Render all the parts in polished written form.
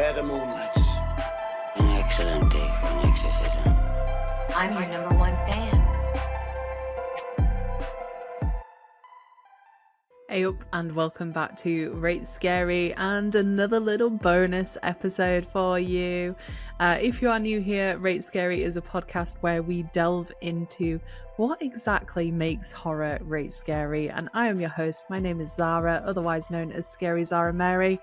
where the moon lights. An excellent day for an exorcism. I'm your number one fan. Hey up and welcome back to Rate Scary and another little bonus episode for you. If you are new here, Rate Scary is a podcast where we delve into what exactly makes horror rate scary, and I am your host. My name is Zara, otherwise known as Scary Zara Mary.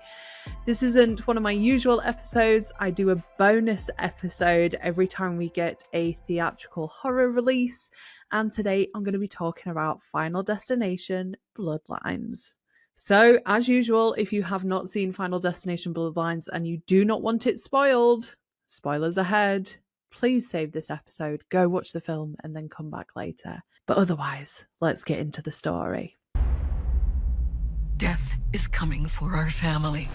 This isn't one of my usual episodes. I do a bonus episode every time we get a theatrical horror release, and today I'm going to be talking about Final Destination Bloodlines. So, as usual, if you have not seen Final Destination Bloodlines and you do not want it spoiled, spoilers ahead, please save this episode, go watch the film, and then come back later. But otherwise, let's get into the story. Death is coming for our family.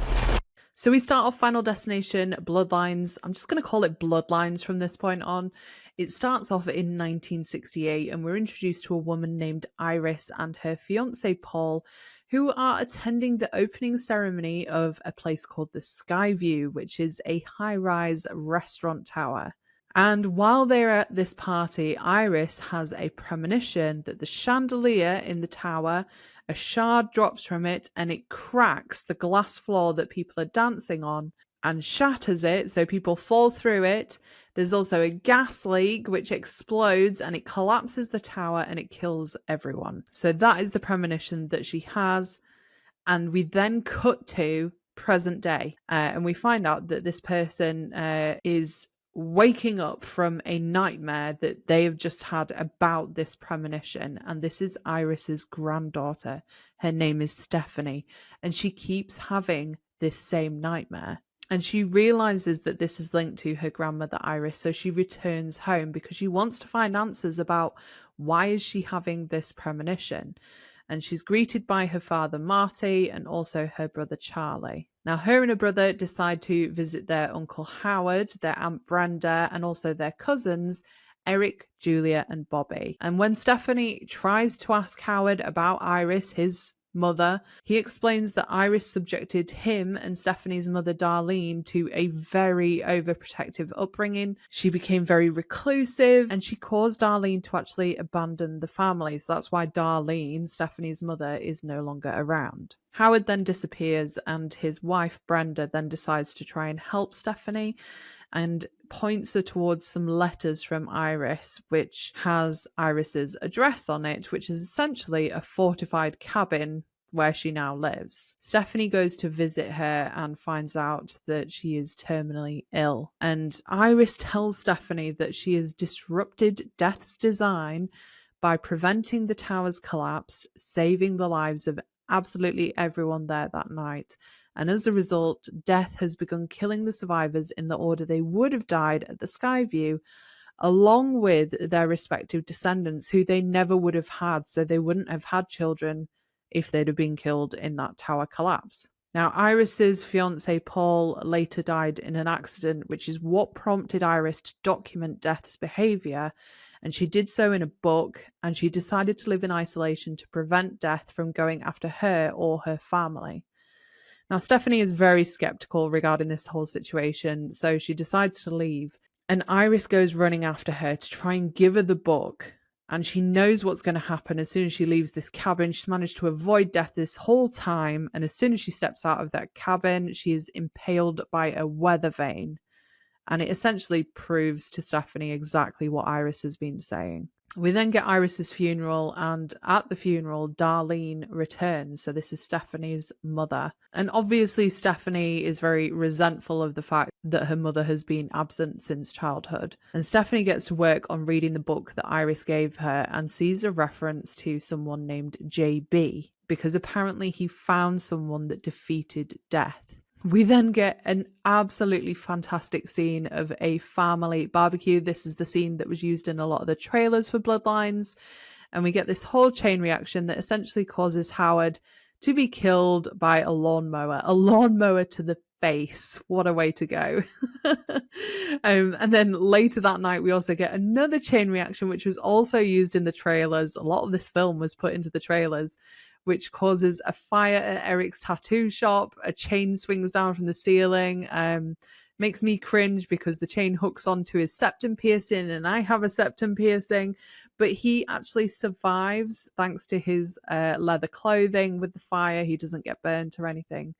So we start off Final Destination Bloodlines. I'm just going to call it Bloodlines from this point on. It starts off in 1968 and we're introduced to a woman named Iris and her fiancé Paul, who are attending the opening ceremony of a place called the Skyview, which is a high-rise restaurant tower. And while they're at this party, Iris has a premonition that the chandelier in the tower, a shard drops from it and it cracks the glass floor that people are dancing on and shatters it, so people fall through it. There's also a gas leak which explodes and it collapses the tower and it kills everyone. So that is the premonition that she has. And we then cut to present day and we find out that this person is waking up from a nightmare that they have just had about this premonition, and this is Iris's granddaughter. Her name is Stephanie, and she keeps having this same nightmare, and she realizes that this is linked to her grandmother Iris, so she returns home because she wants to find answers about why is she having this premonition. And she's greeted by her father Marty and also her brother Charlie. Now, her and her brother decide to visit their uncle Howard, their aunt Brenda, and also their cousins, Eric, Julia, and Bobby. And when Stephanie tries to ask Howard about Iris, his mother, he explains that Iris subjected him and Stephanie's mother Darlene to a very overprotective upbringing. She became very reclusive and she caused Darlene to actually abandon the family. So that's why Darlene, Stephanie's mother, is no longer around. Howard then disappears and his wife Brenda then decides to try and help Stephanie and points her towards some letters from Iris, which has Iris's address on it, which is essentially a fortified cabin where she now lives. Stephanie goes to visit her and finds out that she is terminally ill. And Iris tells Stephanie that she has disrupted Death's design by preventing the tower's collapse, saving the lives of absolutely everyone there that night. And as a result, Death has begun killing the survivors in the order they would have died at the Skyview, along with their respective descendants, who they never would have had, so they wouldn't have had children if they'd have been killed in that tower collapse. Now, Iris's fiancé Paul later died in an accident, which is what prompted Iris to document Death's behaviour, and she did so in a book, and she decided to live in isolation to prevent Death from going after her or her family. Now, Stephanie is very skeptical regarding this whole situation, so she decides to leave. And Iris goes running after her to try and give her the book. And she knows what's going to happen as soon as she leaves this cabin. She's managed to avoid Death this whole time. And as soon as she steps out of that cabin, she is impaled by a weather vane. And it essentially proves to Stephanie exactly what Iris has been saying. We then get Iris's funeral, and at the funeral, Darlene returns. So this is Stephanie's mother. And obviously Stephanie is very resentful of the fact that her mother has been absent since childhood. And Stephanie gets to work on reading the book that Iris gave her and sees a reference to someone named JB, because apparently he found someone that defeated Death. We then get an absolutely fantastic scene of a family barbecue. This is the scene that was used in a lot of the trailers for Bloodlines. And we get this whole chain reaction that essentially causes Howard to be killed by a lawnmower to the face. What a way to go. And then later that night, we also get another chain reaction, which was also used in the trailers. A lot of this film was put into the trailers, which causes a fire at Eric's tattoo shop. A chain swings down from the ceiling. Makes me cringe because the chain hooks onto his septum piercing, and I have a septum piercing, but he actually survives thanks to his leather clothing with the fire. He doesn't get burnt or anything.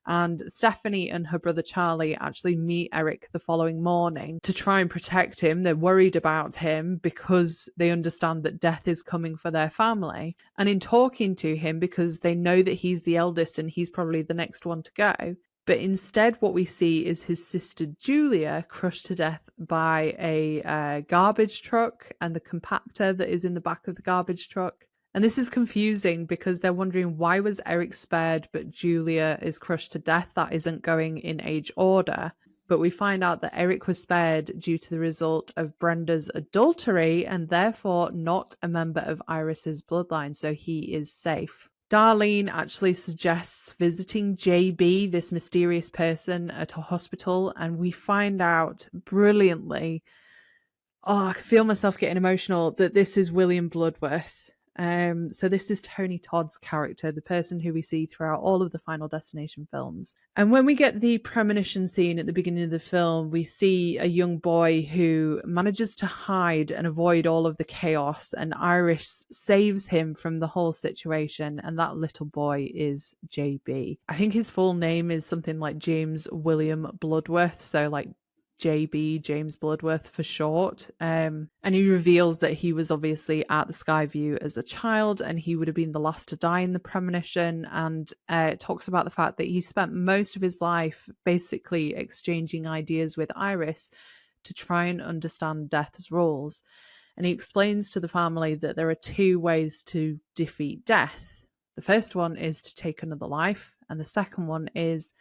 And Stephanie and her brother Charlie actually meet Eric the following morning to try and protect him. They're worried about him because they understand that death is coming for their family. And in talking to him, because they know that he's the eldest and he's probably the next one to go, but instead what we see is his sister Julia crushed to death by a garbage truck and the compactor that is in the back of the garbage truck. And this is confusing because they're wondering, why was Eric spared but Julia is crushed to death? That isn't going in age order. But we find out that Eric was spared due to the result of Brenda's adultery and therefore not a member of Iris's bloodline, so he is safe. Darlene actually suggests visiting JB, this mysterious person, at a hospital, and we find out brilliantly, I can feel myself getting emotional, that this is William Bloodworth. So this is Tony Todd's character, the person who we see throughout all of the Final Destination films. And when we get the premonition scene at the beginning of the film, we see a young boy who manages to hide and avoid all of the chaos, and Iris saves him from the whole situation, and that little boy is JB. I think his full name is something like James William Bloodworth, so like JB, James Bloodworth for short. And he reveals that he was obviously at the Skyview as a child and he would have been the last to die in the premonition, and talks about the fact that he spent most of his life basically exchanging ideas with Iris to try and understand death's rules. And he explains to the family that there are two ways to defeat death. The first one is to take another life, and the second one is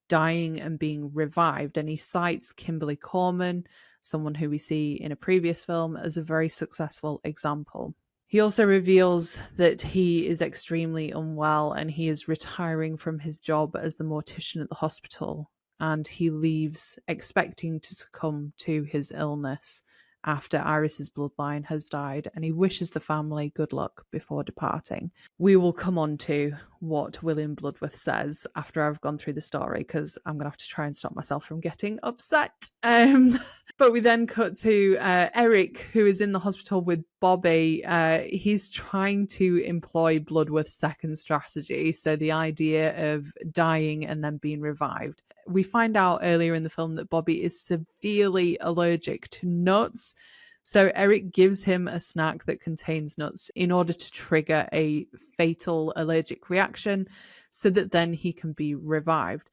dying and being revived. And he cites Kimberly Corman, someone who we see in a previous film, as a very successful example. He also reveals that he is extremely unwell and he is retiring from his job as the mortician at the hospital, and he leaves expecting to succumb to his illness after Iris's bloodline has died, and he wishes the family good luck before departing. We will come on to what William Bloodworth says after I've gone through the story, because I'm going to have to try and stop myself from getting upset. But we then cut to Eric, who is in the hospital with Bobby. He's trying to employ Bloodworth's second strategy, so the idea of dying and then being revived. We find out earlier in the film that Bobby is severely allergic to nuts. So Eric gives him a snack that contains nuts in order to trigger a fatal allergic reaction so that then he can be revived.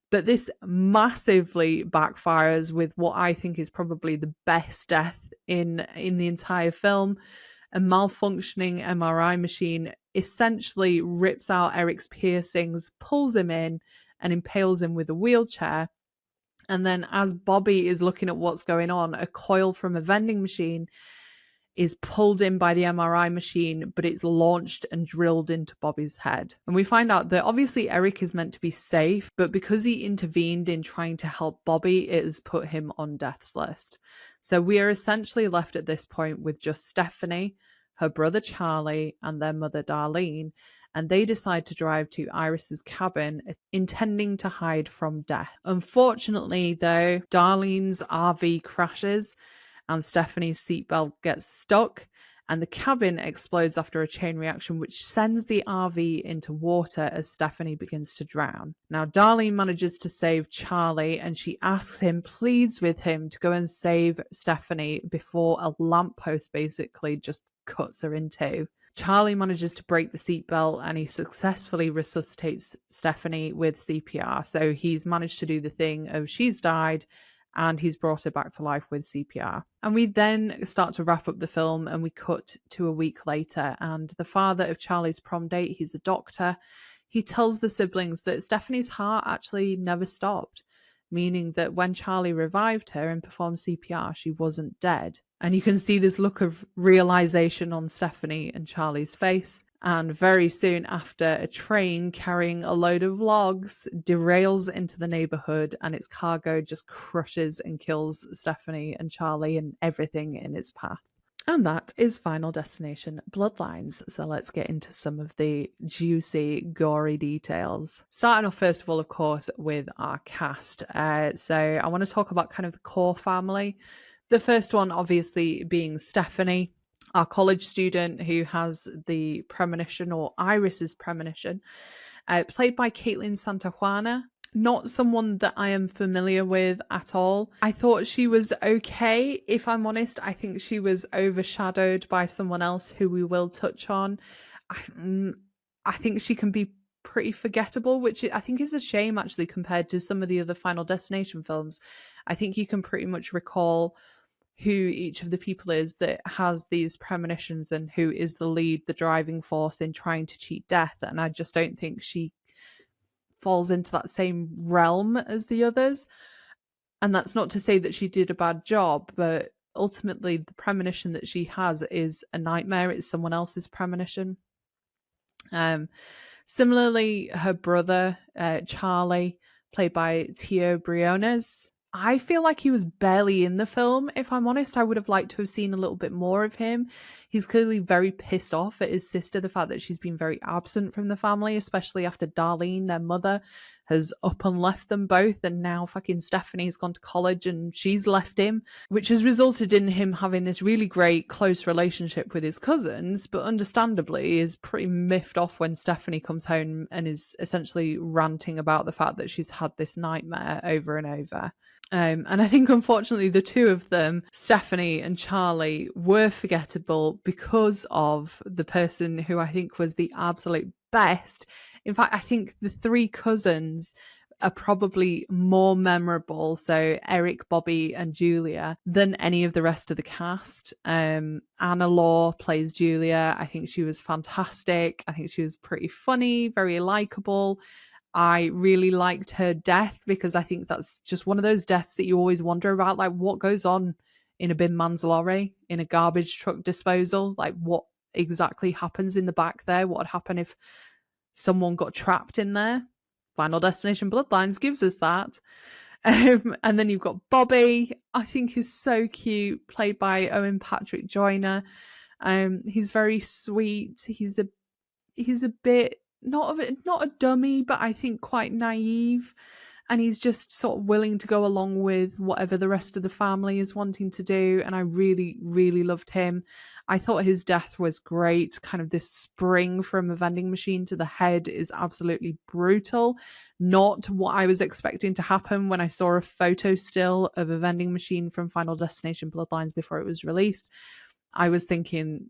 But this massively backfires with what I think is probably the best death in the entire film. A malfunctioning MRI machine essentially rips out Eric's piercings, pulls him in, and impales him with a wheelchair. And then as Bobby is looking at what's going on, a coil from a vending machine is pulled in by the MRI machine, but it's launched and drilled into Bobby's head. And we find out that obviously Eric is meant to be safe, but because he intervened in trying to help Bobby, it has put him on death's list. So we are essentially left at this point with just Stephanie, her brother Charlie, and their mother Darlene, and they decide to drive to Iris's cabin, intending to hide from death. Unfortunately, though, Darlene's RV crashes and Stephanie's seatbelt gets stuck, and the cabin explodes after a chain reaction, which sends the RV into water as Stephanie begins to drown. Now, Darlene manages to save Charlie, and she asks him, pleads with him to go and save Stephanie before a lamppost basically just cuts her in two. Charlie manages to break the seatbelt and he successfully resuscitates Stephanie with CPR. So he's managed to do the thing of she's died and he's brought her back to life with CPR. And we then start to wrap up the film and we cut to a week later, and the father of Charlie's prom date, he's a doctor, he tells the siblings that Stephanie's heart actually never stopped, meaning that when Charlie revived her and performed CPR, she wasn't dead. And you can see this look of realization on Stephanie and Charlie's face. And very soon after, a train carrying a load of logs derails into the neighborhood and its cargo just crushes and kills Stephanie and Charlie and everything in its path. And that is Final Destination Bloodlines. So let's get into some of the juicy, gory details. Starting off, first of all, of course, with our cast. So I want to talk about kind of the core family. The first one, obviously, being Stephanie, our college student who has the premonition, or Iris's premonition, played by Caitlin Santa Juana. Not someone that I am familiar with at all. I thought she was okay. If I'm honest, I think she was overshadowed by someone else who we will touch on. I think she can be pretty forgettable, which I think is a shame actually compared to some of the other Final Destination films. I think you can pretty much recall who each of the people is that has these premonitions and who is the lead, the driving force in trying to cheat death. And I just don't think she falls into that same realm as the others. And that's not to say that she did a bad job, but ultimately the premonition that she has is a nightmare. It's someone else's premonition. Similarly, her brother, Charlie, played by Tio Briones, I feel like he was barely in the film. If I'm honest, I would have liked to have seen a little bit more of him. He's clearly very pissed off at his sister, the fact that she's been very absent from the family, especially after Darlene, their mother, has up and left them both. And now fucking Stephanie's gone to college and she's left him, which has resulted in him having this really great close relationship with his cousins, but understandably is pretty miffed off when Stephanie comes home and is essentially ranting about the fact that she's had this nightmare over and over. And I think, unfortunately, the two of them, Stephanie and Charlie, were forgettable because of the person who I think was the absolute best. In fact, I think the three cousins are probably more memorable, so Eric, Bobby, and Julia, than any of the rest of the cast. Anna Law plays Julia. I think she was fantastic. I think she was pretty funny, very likable. I really liked her death because I think that's just one of those deaths that you always wonder about, like what goes on in a bin man's lorry, in a garbage truck disposal, like what exactly happens in the back there, what would happen if someone got trapped in there. Final Destination Bloodlines gives us that. And then you've got Bobby, I think he's so cute, played by Owen Patrick Joyner. He's very sweet. He's a bit not a dummy, but I think quite naive, and he's just sort of willing to go along with whatever the rest of the family is wanting to do. And I really, really loved him. I thought his death was great. Kind of this spring from a vending machine to the head is absolutely brutal. Not what I was expecting to happen when I saw a photo still of a vending machine from Final Destination Bloodlines before it was released. I was thinking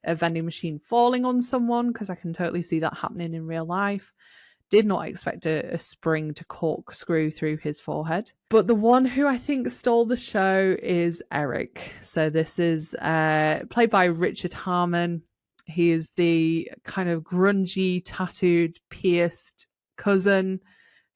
a vending machine falling on someone, because I can totally see that happening in real life. Did not expect a spring to corkscrew through his forehead. But the one who I think stole the show is Eric. So this is played by Richard Harmon. He is the kind of grungy, tattooed, pierced cousin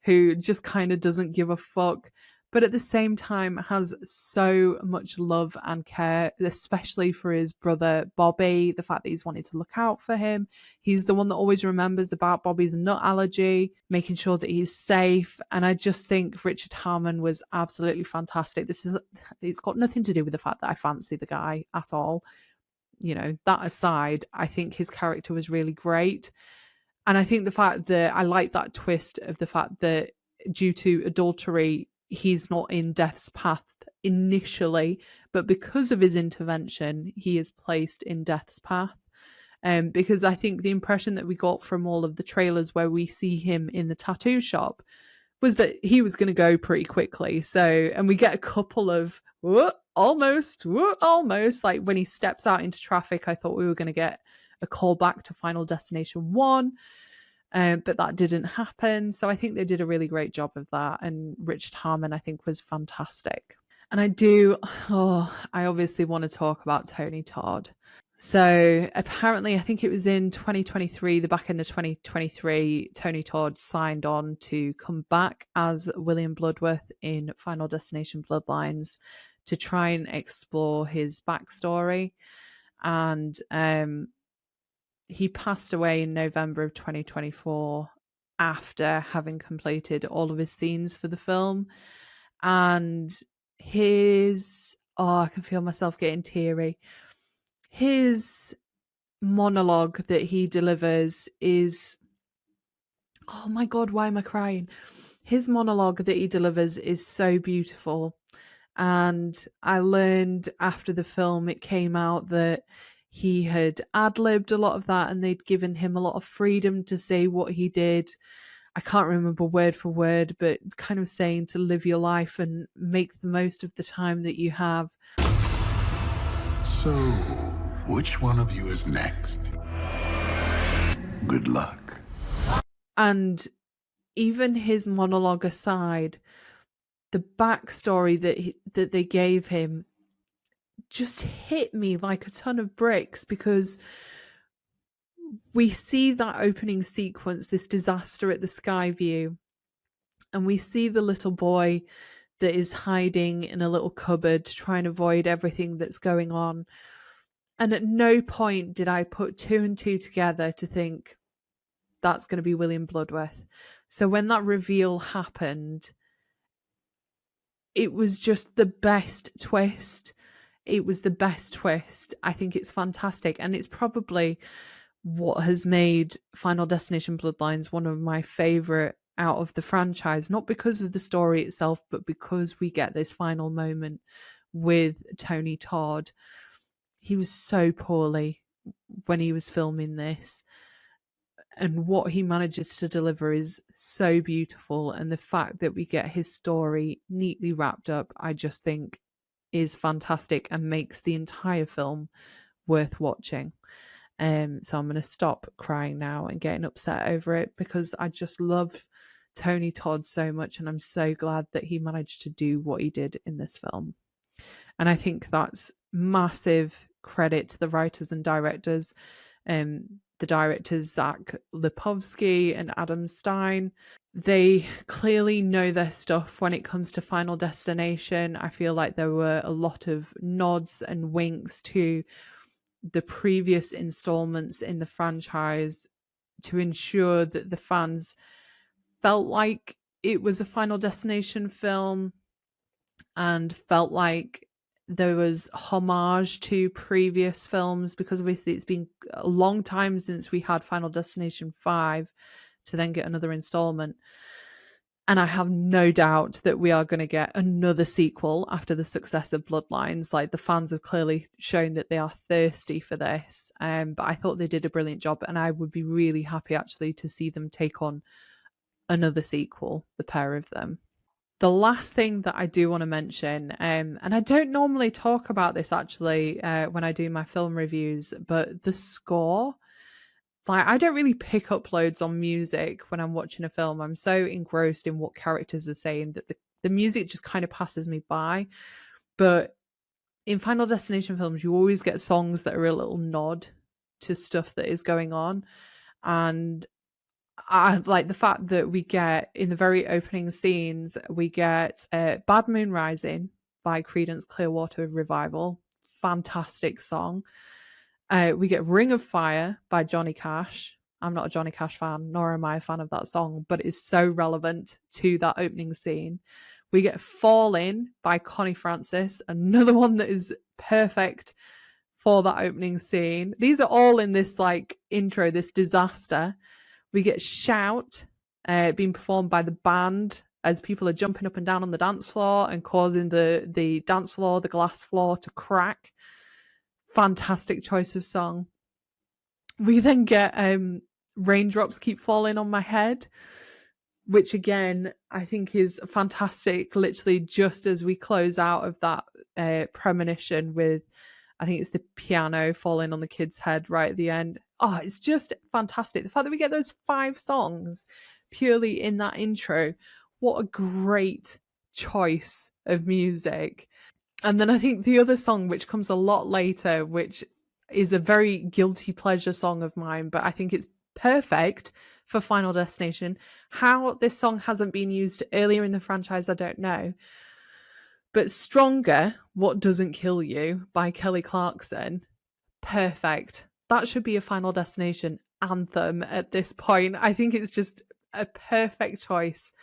who just kind of doesn't give a fuck, but at the same time has so much love and care, especially for his brother Bobby, the fact that he's wanted to look out for him. He's the one that always remembers about Bobby's nut allergy, making sure that he's safe. And I just think Richard Harmon was absolutely fantastic. It's got nothing to do with the fact that I fancy the guy at all. You know, that aside, I think his character was really great. And I think the fact that I like that twist of the fact that due to adultery, he's not in death's path initially, but because of his intervention, he is placed in death's path. Because I think the impression that we got from all of the trailers where we see him in the tattoo shop was that he was going to go pretty quickly. So, and we get a couple of almost, like when he steps out into traffic, I thought we were going to get a call back to Final Destination 1. But that didn't happen. So I think they did a really great job of that. And Richard Harmon, I think, was fantastic. And I obviously want to talk about Tony Todd. So apparently, I think it was in 2023, the back end of 2023, Tony Todd signed on to come back as William Bloodworth in Final Destination Bloodlines to try and explore his backstory. And he passed away in November of 2024 after having completed all of his scenes for the film. And I can feel myself getting teary. His monologue that he delivers is, oh my God, why am I crying? His monologue that he delivers is so beautiful. And I learned after the film it came out that he had ad-libbed a lot of that and they'd given him a lot of freedom to say what he did. I can't remember word for word, but kind of saying to live your life and make the most of the time that you have. So, which one of you is next? Good luck. And even his monologue aside, the backstory that they gave him just hit me like a ton of bricks, because we see that opening sequence, this disaster at the Skyview, and we see the little boy that is hiding in a little cupboard to try and avoid everything that's going on. And at no point did I put two and two together to think that's going to be William Bloodworth. So when that reveal happened, it was just the best twist. It was the best twist. I think it's fantastic. And it's probably what has made Final Destination Bloodlines one of my favourite out of the franchise. Not because of the story itself, but because we get this final moment with Tony Todd. He was so poorly when he was filming this. And what he manages to deliver is so beautiful. And the fact that we get his story neatly wrapped up, I just think is fantastic and makes the entire film worth watching. So I'm going to stop crying now and getting upset over it, because I just love Tony Todd so much. And I'm so glad that he managed to do what he did in this film. And I think that's massive credit to the writers and directors. The directors, Zach Lipovsky and Adam Stein, they clearly know their stuff when it comes to Final Destination. I feel like there were a lot of nods and winks to the previous installments in the franchise to ensure that the fans felt like it was a Final Destination film and felt like there was homage to previous films, because obviously it's been a long time since we had Final Destination 5 to then get another installment. And I have no doubt that we are going to get another sequel after the success of Bloodlines. Like, the fans have clearly shown that they are thirsty for this. But I thought they did a brilliant job, and I would be really happy actually to see them take on another sequel, the pair of them. The last thing that I do want to mention, and I don't normally talk about this actually when I do my film reviews, but the score, like, I don't really pick up loads on music when I'm watching a film. I'm so engrossed in what characters are saying that the music just kind of passes me by. But in Final Destination films, you always get songs that are a little nod to stuff that is going on. And I like the fact that we get, in the very opening scenes, we get Bad Moon Rising by Creedence Clearwater Revival. Fantastic song. We get Ring of Fire by Johnny Cash. I'm not a Johnny Cash fan, nor am I a fan of that song, but it's so relevant to that opening scene. We get Falling by Connie Francis, another one that is perfect for that opening scene. These are all in this like intro, this disaster. We get Shout being performed by the band as people are jumping up and down on the dance floor and causing the dance floor, the glass floor to crack. Fantastic choice of song. We then get Raindrops Keep Falling on My Head, which again, I think is fantastic, literally just as we close out of that premonition with, I think it's the piano falling on the kid's head right at the end. Oh, it's just fantastic. The fact that we get those 5 songs purely in that intro, what a great choice of music. And then I think the other song, which comes a lot later, which is a very guilty pleasure song of mine, but I think it's perfect for Final Destination. How this song hasn't been used earlier in the franchise, I don't know. But Stronger, What Doesn't Kill You by Kelly Clarkson, perfect. That should be a Final Destination anthem at this point. I think it's just a perfect choice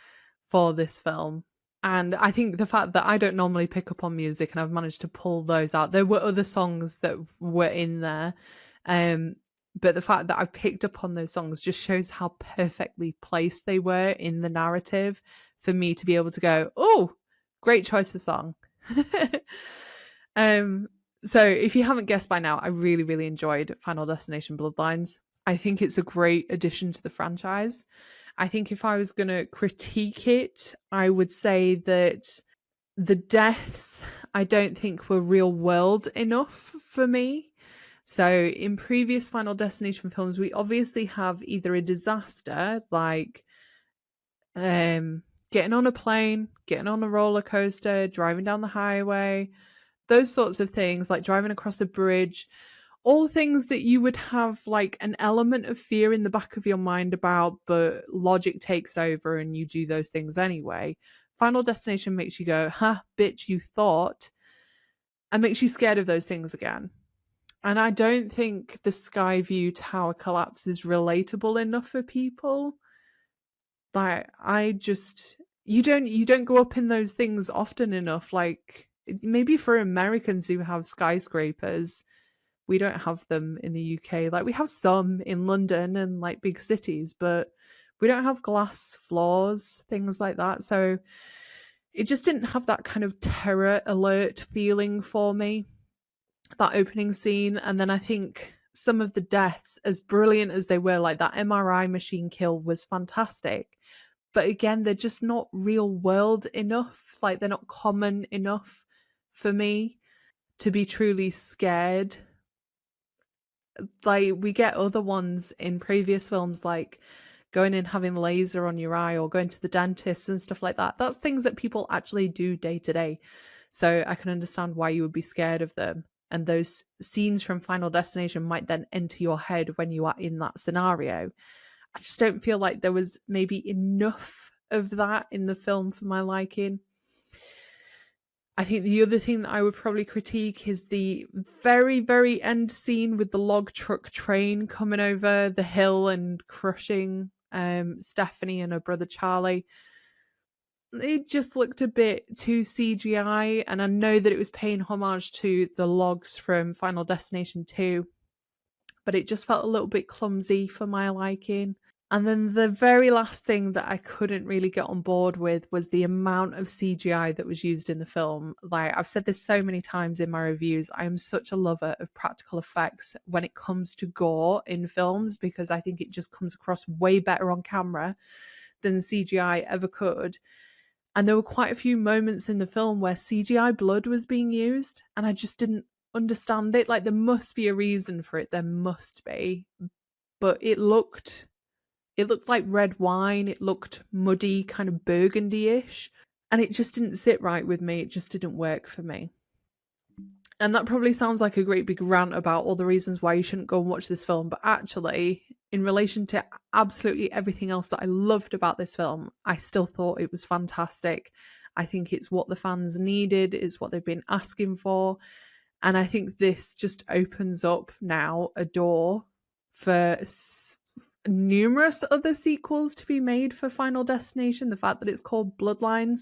for this film. And I think the fact that I don't normally pick up on music and I've managed to pull those out. There were other songs that were in there. But the fact that I've picked up on those songs just shows how perfectly placed they were in the narrative for me to be able to go, oh, great choice of song. So if you haven't guessed by now, I really, really enjoyed Final Destination Bloodlines. I think it's a great addition to the franchise. I think if I was going to critique it, I would say that the deaths, I don't think were real world enough for me. So in previous Final Destination films, we obviously have either a disaster, like getting on a plane, getting on a roller coaster, driving down the highway, those sorts of things, like driving across a bridge, all things that you would have like an element of fear in the back of your mind about, but logic takes over and you do those things anyway. Final Destination makes you go, ha, bitch, you thought, and makes you scared of those things again. And I don't think the Skyview Tower collapse is relatable enough for people. Like, you don't go up in those things often enough. Like, maybe for Americans who have skyscrapers, we don't have them in the UK. Like, we have some in London and like big cities, but we don't have glass floors, things like that. So it just didn't have that kind of terror alert feeling for me, that opening scene. And then I think some of the deaths, as brilliant as they were, like that MRI machine kill was fantastic. But again, they're just not real world enough. Like, they're not common enough for me to be truly scared. Like, we get other ones in previous films, like going and having laser on your eye or going to the dentist and stuff like that. That's things that people actually do day to day. So I can understand why you would be scared of them. And those scenes from Final Destination might then enter your head when you are in that scenario. I just don't feel like there was maybe enough of that in the film for my liking. I think the other thing that I would probably critique is the very, very end scene with the log truck train coming over the hill and crushing Stephanie and her brother Charlie. It just looked a bit too CGI, and I know that it was paying homage to the logs from Final Destination 2, but it just felt a little bit clumsy for my liking. And then the very last thing that I couldn't really get on board with was the amount of CGI that was used in the film. Like, I've said this so many times in my reviews, I am such a lover of practical effects when it comes to gore in films, because I think it just comes across way better on camera than CGI ever could. And there were quite a few moments in the film where CGI blood was being used, and I just didn't understand it. Like, there must be a reason for it. There must be. But it looked like red wine. It looked muddy, kind of burgundy-ish. And it just didn't sit right with me. It just didn't work for me. And that probably sounds like a great big rant about all the reasons why you shouldn't go and watch this film. But actually, in relation to absolutely everything else that I loved about this film, I still thought it was fantastic. I think it's what the fans needed. It's what they've been asking for. And I think this just opens up now a door for numerous other sequels to be made for Final Destination. The fact that it's called Bloodlines,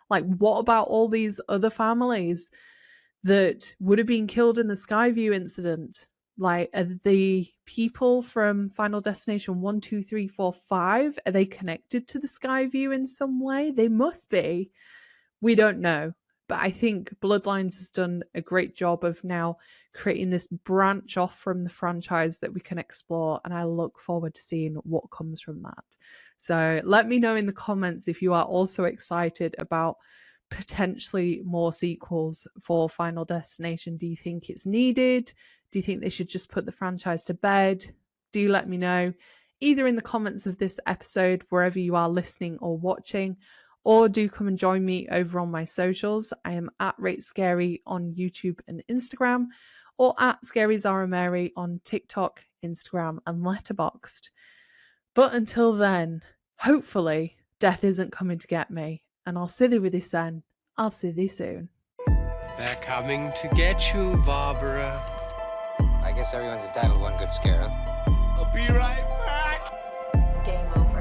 like, what about all these other families that would have been killed in the Skyview incident? Like, are the people from Final Destination 1, 2, 3, 4, 5, are they connected to the Skyview in some way? They must be. We don't know. But I think Bloodlines has done a great job of now creating this branch off from the franchise that we can explore, and I look forward to seeing what comes from that. So let me know in the comments if you are also excited about potentially more sequels for Final Destination. Do you think it's needed? Do you think they should just put the franchise to bed? Do let me know, either in the comments of this episode, wherever you are listening or watching, or do come and join me over on my socials. I am at Rate Scary on YouTube and Instagram, or at Scary Zara Mary on TikTok, Instagram, and Letterboxd. But until then, hopefully, death isn't coming to get me, and I'll see thee with this then. I'll see thee soon. They're coming to get you, Barbara. I guess everyone's entitled to one good scare, huh? I'll be right back. Game over.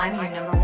I'm your number